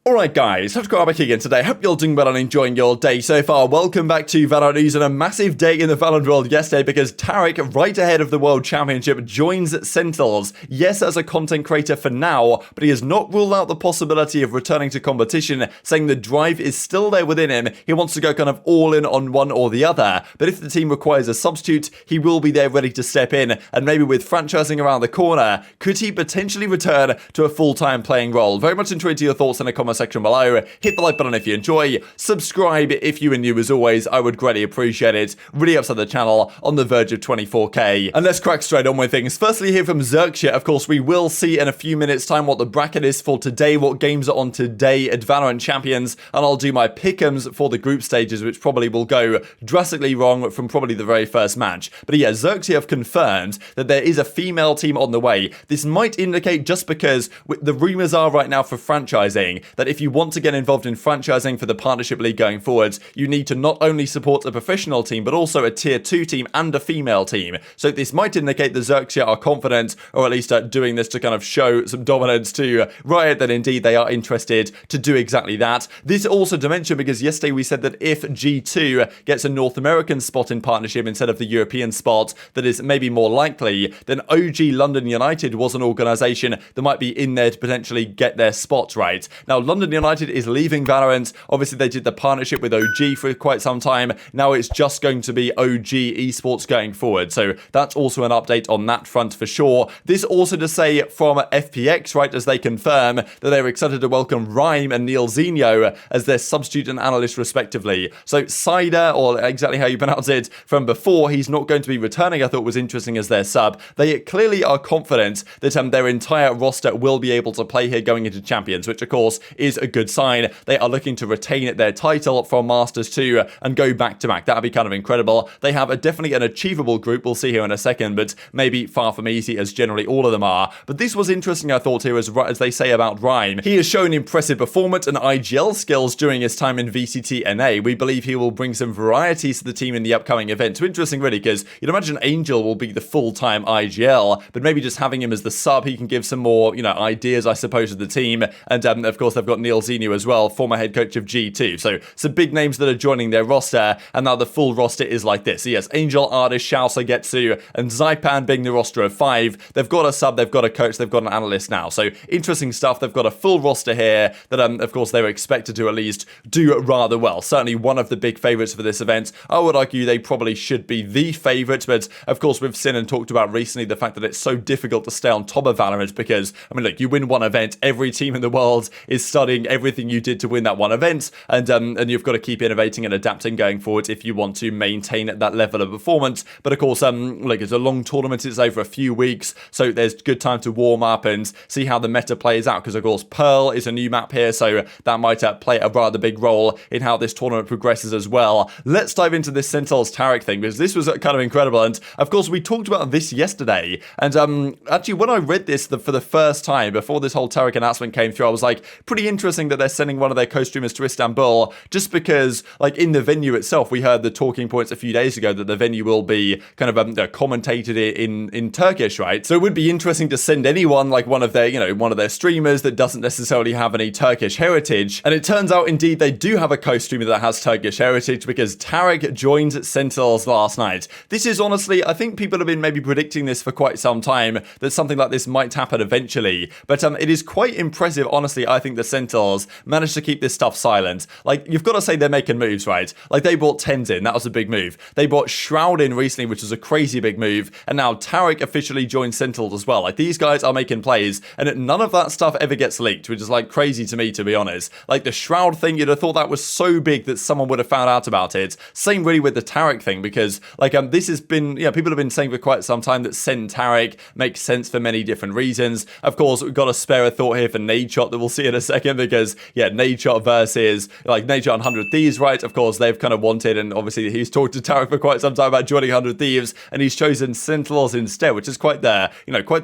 Alright guys, TacticalRab back again today. Hope you're doing well and enjoying your day so far. Welcome back to Valorant News and a massive day in the Valorant world yesterday because Tarik, right ahead of the World Championship, joins Sentinels. Yes, as a content creator for now, but he has not ruled out the possibility of returning to competition, saying the drive is still there within him. He wants to go kind of all in on one or the other, but if the team requires a substitute, he will be there ready to step in, and maybe with franchising around the corner, could he potentially return to a full-time playing role? Very much intrigued to your thoughts in the comment section below. Hit the like button if you enjoy, subscribe if you are new as always, I would greatly appreciate it. Really upset the channel on the verge of 24k. And let's crack straight on with things. Firstly, here from Xerxia, of course, we will see in a few minutes time what the bracket is for today, what games are on today at Valorant Champions, and I'll do my pick'ems for the group stages, which probably will go drastically wrong from probably the very first match. But yeah, Xerxia have confirmed that there is a female team on the way. This might indicate, just because the rumors are right now for franchising, that if you want to get involved in franchising for the partnership league going forwards, you need to not only support a professional team, but also a tier 2 team and a female team. So this might indicate the Xerxia are confident, or at least doing this to kind of show some dominance to Riot, that indeed they are interested to do exactly that. This also to mention, because yesterday we said that if G2 gets a North American spot in partnership instead of the European spot, that is maybe more likely, then OG London United was an organisation that might be in there to potentially get their spot right. Now, London United is leaving Valorant. Obviously, they did the partnership with OG for quite some time. Now it's just going to be OG esports going forward. So that's also an update on that front for sure. This also to say from FPX, right, as they confirm that they're excited to welcome Rhyme and Neil Zinho as their substitute and analyst respectively. So Cider, or exactly how you pronounce it, from before, he's not going to be returning, I thought was interesting as their sub. They clearly are confident that their entire roster will be able to play here going into Champions, which of course is a good sign. They are looking to retain their title from Masters 2 and go back to back. That would be kind of incredible. They have definitely an achievable group, we'll see here in a second, but maybe far from easy as generally all of them are. But this was interesting, I thought, here as they say about Rhyme. He has shown impressive performance and IGL skills during his time in VCT NA. We believe he will bring some varieties to the team in the upcoming event. So interesting really, because you'd imagine Angel will be the full-time IGL, but maybe just having him as the sub, he can give some more, ideas, I suppose, to the team. And of course, they've got Neil Zinho as well, former head coach of G2. So some big names that are joining their roster, and now the full roster is like this. So yes, Angel, Artist, ShahZaM, and zyppan being the roster of 5. They've got a sub, they've got a coach, they've got an analyst now. So interesting stuff. They've got a full roster here that, of course, they were expected to at least do rather well. Certainly one of the big favourites for this event. I would argue they probably should be the favourite, but of course we've seen and talked about recently the fact that it's so difficult to stay on top of Valorant because, I mean, look, you win one event, every team in the world is studying everything you did to win that one event, and you've got to keep innovating and adapting going forward if you want to maintain that level of performance. But of course, look, it's a long tournament, it's over a few weeks, so there's good time to warm up and see how the meta plays out, because of course Pearl is a new map here, so that might play a rather big role in how this tournament progresses as well. Let's dive into this Sentinels Tarik thing, because this was kind of incredible, and of course we talked about this yesterday, and actually when I read this for the first time before this whole Tarik announcement came through, I was like, pretty interesting that they're sending one of their co-streamers to Istanbul, just because like in the venue itself, we heard the talking points a few days ago that the venue will be kind of commentated in Turkish, right? So it would be interesting to send anyone, like one of their, one of their streamers that doesn't necessarily have any Turkish heritage. And it turns out indeed they do have a co-streamer that has Turkish heritage, because Tarik joined Sentinels last night. This is honestly, I think people have been maybe predicting this for quite some time, that something like this might happen eventually. But it is quite impressive, honestly. I think the Sentinels managed to keep this stuff silent. Like, you've got to say they're making moves, right? Like, they bought TenZ in, that was a big move. They bought Shroud in recently, which was a crazy big move. And now Tarik officially joined Sentinels as well. Like, these guys are making plays, and none of that stuff ever gets leaked, which is like crazy to me, to be honest. Like, the Shroud thing, you'd have thought that was so big that someone would have found out about it. Same really with the Tarik thing, because like this has been, people have been saying for quite some time that Sen Tarik makes sense for many different reasons. Of course, we've got to spare a thought here for Nadeshot that we'll see in a second, because yeah, Nadeshot versus like Nadeshot and 100 Thieves, right? Of course, they've kind of wanted, and obviously he's talked to Tarik for quite some time about joining 100 Thieves, and he's chosen Sentinels instead, which is quite the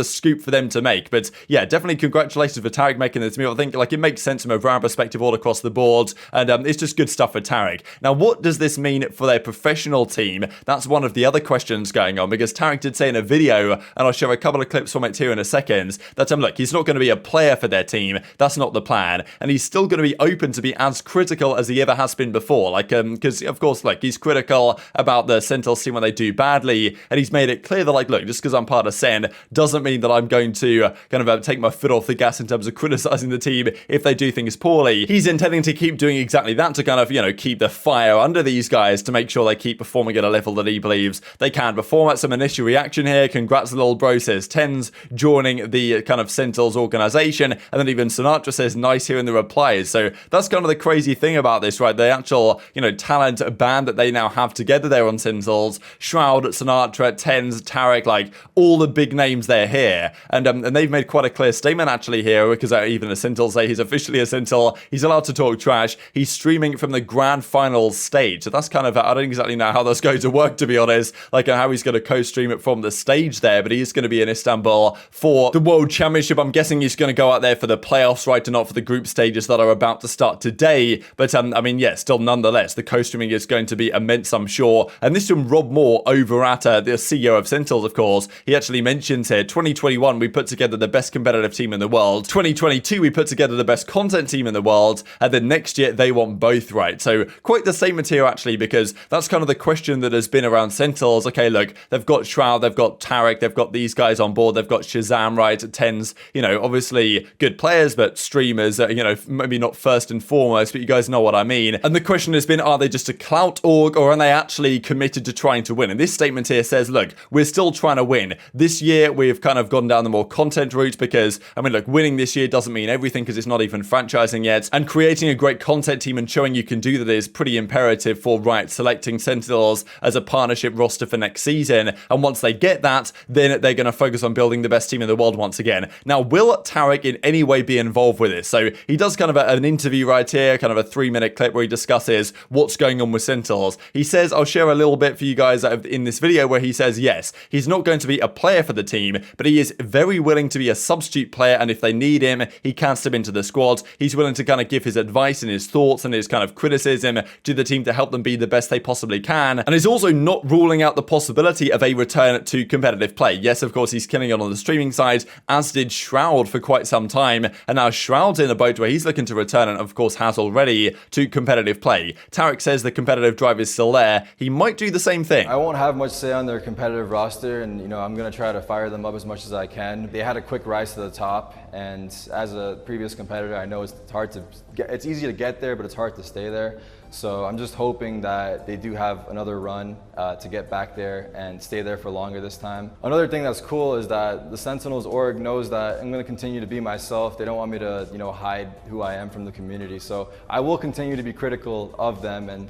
scoop for them to make. But yeah, definitely congratulations for Tarik making this move. I think like it makes sense from a brand perspective all across the board, and it's just good stuff for Tarik. Now, what does this mean for their professional team? That's one of the other questions going on, because Tarik did say in a video, and I'll show a couple of clips from it here in a second, that look, he's not going to be a player for their team. That's not the plan. plan, and he's still going to be open to be as critical as he ever has been before. Like, because of course, like, he's critical about the Sentinels team when they do badly, and he's made it clear that, like, look, just because I'm part of Sen doesn't mean that I'm going to kind of take my foot off the gas in terms of criticizing the team if they do things poorly. He's intending to keep doing exactly that, to kind of, you know, keep the fire under these guys, to make sure they keep performing at a level that he believes they can perform at. Some initial reaction here. Congrats, little bro, says TenZ joining the kind of Sentinels organization, and then even Sinatraa says nice here in the replies. So that's kind of the crazy thing about this, right? The actual, you know, talent band that they now have together there on Sentinels. Shroud, Sinatraa, TenZ, Tarik, like all the big names they're here, and they've made quite a clear statement actually here, because even the Sentinels say he's officially a Sentinel. He's allowed to talk trash. He's streaming from the grand finals stage. So that's kind of, I don't exactly know how that's going to work, to be honest, like how he's going to co-stream it from the stage there, but he's going to be in Istanbul for the World Championship. I'm guessing he's going to go out there for the playoffs, right, and not for the group stages that are about to start today. But I mean, yeah, still nonetheless, the co-streaming is going to be immense, I'm sure. And this from Rob Moore over at the CEO of Sentinels, of course. He actually mentions here, 2021, we put together the best competitive team in the world. 2022, we put together the best content team in the world. And then next year, they want both, right? So quite the statement here, actually, because that's kind of the question that has been around Sentinels. Okay, look, they've got Shroud, they've got Tarik, they've got these guys on board, they've got ShahZaM, right? TenZ, you know, obviously good players, but streamers, you know, maybe not first and foremost, but you guys know what I mean. And the question has been, are they just a clout org, or are they actually committed to trying to win? And this statement here says, look, we're still trying to win. This year, we've kind of gone down the more content route, because, I mean, look, winning this year doesn't mean everything, because it's not even franchising yet. And creating a great content team and showing you can do that is pretty imperative for, right, selecting Sentinels as a partnership roster for next season. And once they get that, then they're going to focus on building the best team in the world once again. Now, will Tarik in any way be involved with this? So he does kind of an interview right here, kind of a 3-minute clip where he discusses what's going on with Sentinels. He says, I'll share a little bit for you guys in this video, where he says, yes, he's not going to be a player for the team, but he is very willing to be a substitute player, and if they need him, he can step into the squad. He's willing to kind of give his advice and his thoughts and his kind of criticism to the team to help them be the best they possibly can, and is also not ruling out the possibility of a return to competitive play. Yes, of course, he's killing it on the streaming side, as did Shroud for quite some time, and now Shroud's in a boat where he's looking to return, and of course has already, to competitive play. Tarik says the competitive drive is still there. He might do the same thing. I won't have much say on their competitive roster, and you know, I'm going to try to fire them up as much as I can. They had a quick rise to the top, and as a previous competitor, I know it's hard to get, it's easy to get there, but it's hard to stay there. So I'm just hoping that they do have another run to get back there and stay there for longer this time. Another thing that's cool is that the Sentinels org knows that I'm going to continue to be myself. They don't want me to, you know, hide who I am from the community. So I will continue to be critical of them and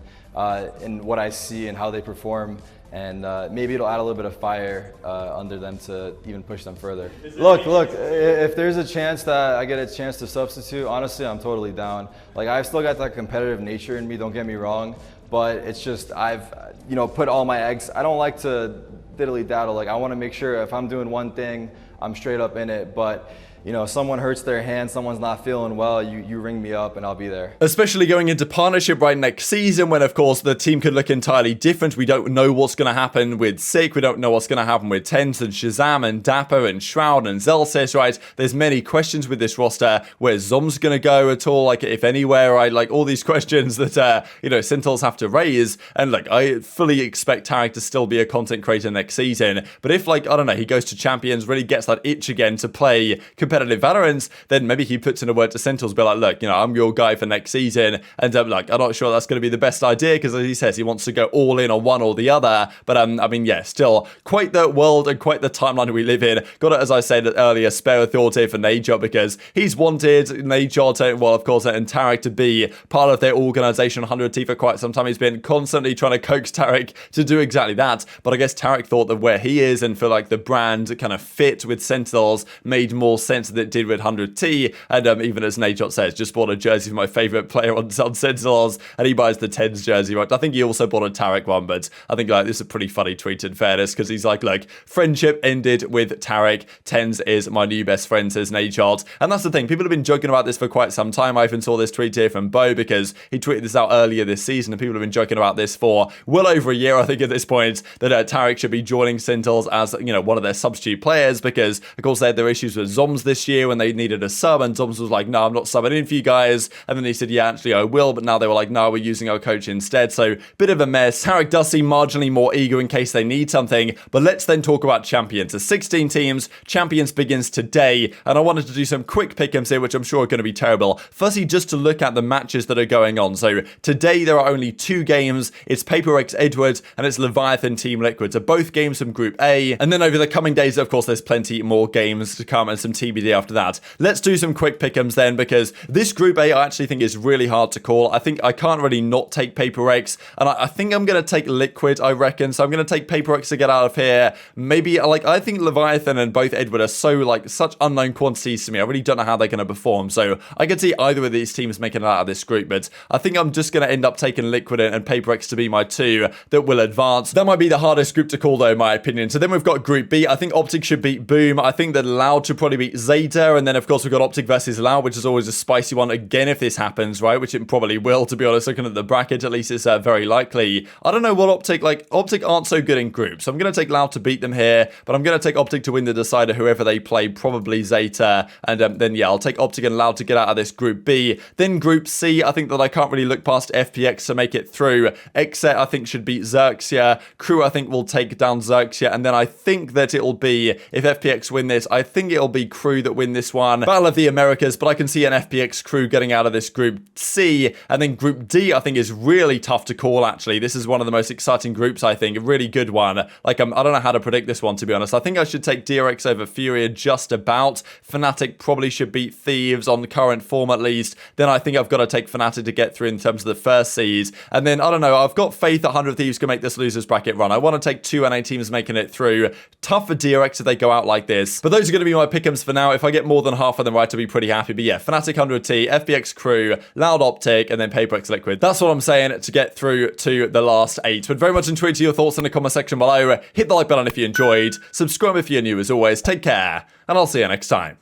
in what I see and how they perform. And maybe it'll add a little bit of fire under them to even push them further. Look, if there's a chance that I get a chance to substitute, honestly, I'm totally down. Like, I've still got that competitive nature in me, don't get me wrong, but it's just, I've, you know, put all my eggs, I don't like to diddly-daddle. Like, I want to make sure if I'm doing one thing, I'm straight up in it, but you know, someone hurts their hand, someone's not feeling well, you ring me up and I'll be there. Especially going into partnership right next season, when of course the team could look entirely different. We don't know what's going to happen with Sick, we don't know what's going to happen with TenZ and ShahZaM and dapr and Shroud and Zelsis, right? There's many questions with this roster. Where's Zom's going to go at all, like if anywhere, right? Like all these questions that, you know, Sentinels have to raise. And like, I fully expect Tarik to still be a content creator next season. But if, like, I don't know, he goes to Champions, really gets that itch again to play competitive VALORANT, then maybe he puts in a word to Sentinels, be like, look, you know, I'm your guy for next season, and like, I'm not sure that's going to be the best idea, because as he says, he wants to go all in on one or the other. But I mean, yeah, still quite the world and quite the timeline we live in. Got it, as I said earlier, spare a thought here for NAJOT, because he's wanted NAJOT, well, of course, and Tarik to be part of their organization 100T for quite some time. He's been constantly trying to coax Tarik to do exactly that. But I guess Tarik thought that where he is and for like the brand kind of fit with Sentinels made more sense that it did with 100T. And even as NAJOT says, just bought a jersey for my favorite player on Sentinels, and he buys the TenZ jersey, right? I think he also bought a Tarik one, but I think like this is a pretty funny tweet in fairness, because he's like, look, friendship ended with Tarik. TenZ is my new best friend, says NAJOT. And that's the thing, people have been joking about this for quite some time. I even saw this tweet here from Bo, because he tweeted this out earlier this season, and people have been joking about this for well over a year, I think, at this point, that Tarik should be joining Sentinels as, you know, one of their substitute players, because of course they had their issues with Zoms this year when they needed a sub, and Doms was like, no, I'm not subbing in for you guys. And then he said, yeah, actually I will, but now they were like, no, we're using our coach instead. So bit of a mess. Tarik does seem marginally more eager in case they need something, but let's then talk about Champions. So 16 teams, Champions begins today, and I wanted to do some quick pick'ems here, which I'm sure are going to be terrible. Firstly, just to look at the matches that are going on. So today there are only 2 games. It's Paper X Edward and it's Leviathan Team Liquid. So both games from Group A, and then over the coming days, of course, there's plenty more games to come and some TBD after that. Let's do some quick pick'ems then, because this Group A I actually think is really hard to call. I think I can't really not take Paper X, and I think I'm going to take Liquid, I reckon. So I'm going to take Paper X to get out of here. Maybe, like, I think Leviathan and both Edward are so, like, such unknown quantities to me. I really don't know how they're going to perform. So I could see either of these teams making it out of this group, but I think I'm just going to end up taking Liquid and Paper X to be my 2 that will advance. That might be the hardest group to call, though, in my opinion. So then we've got Group B. I think OpTic should beat Boom. I think that Loud should probably beat Zeta, and then, of course, we've got OpTic versus Loud, which is always a spicy one again if this happens, right? Which it probably will, to be honest. Looking at the bracket, at least it's very likely. I don't know what OpTic, like, OpTic aren't so good in groups. So I'm going to take Loud to beat them here, but I'm going to take OpTic to win the decider, whoever they play, probably Zeta, and then, yeah, I'll take OpTic and Loud to get out of this Group B. Then Group C, I think that I can't really look past FPX to make it through. Xset, I think, should beat Xerxia. Crew, I think, will take down Xerxia, and then I think that it'll be, if FPX win this, I think it'll be Crew that win this one. Battle of the Americas, but I can see an FPX Crew getting out of this Group C, and then Group D, I think, is really tough to call, actually. This is one of the most exciting groups, I think. A really good one. Like, I don't know how to predict this one, to be honest. I think I should take DRX over Furia just about. Fnatic probably should beat Thieves on the current form, at least. Then I think I've got to take Fnatic to get through in terms of the first seeds. And then, I don't know, I've got faith that 100 Thieves can make this losers bracket run. I want to take 2 NA teams making it through. Tough for DRX if they go out like this. But those are going to be my pick'ems for now. If I get more than half of them right, I'll be pretty happy. But yeah, Fnatic 100T, FPX Crew, Loud OpTic, and then Paper X Liquid. That's what I'm saying to get through to the last 8. But very much intrigued to your thoughts in the comment section below. Hit the like button if you enjoyed. Subscribe if you're new as always. Take care, and I'll see you next time.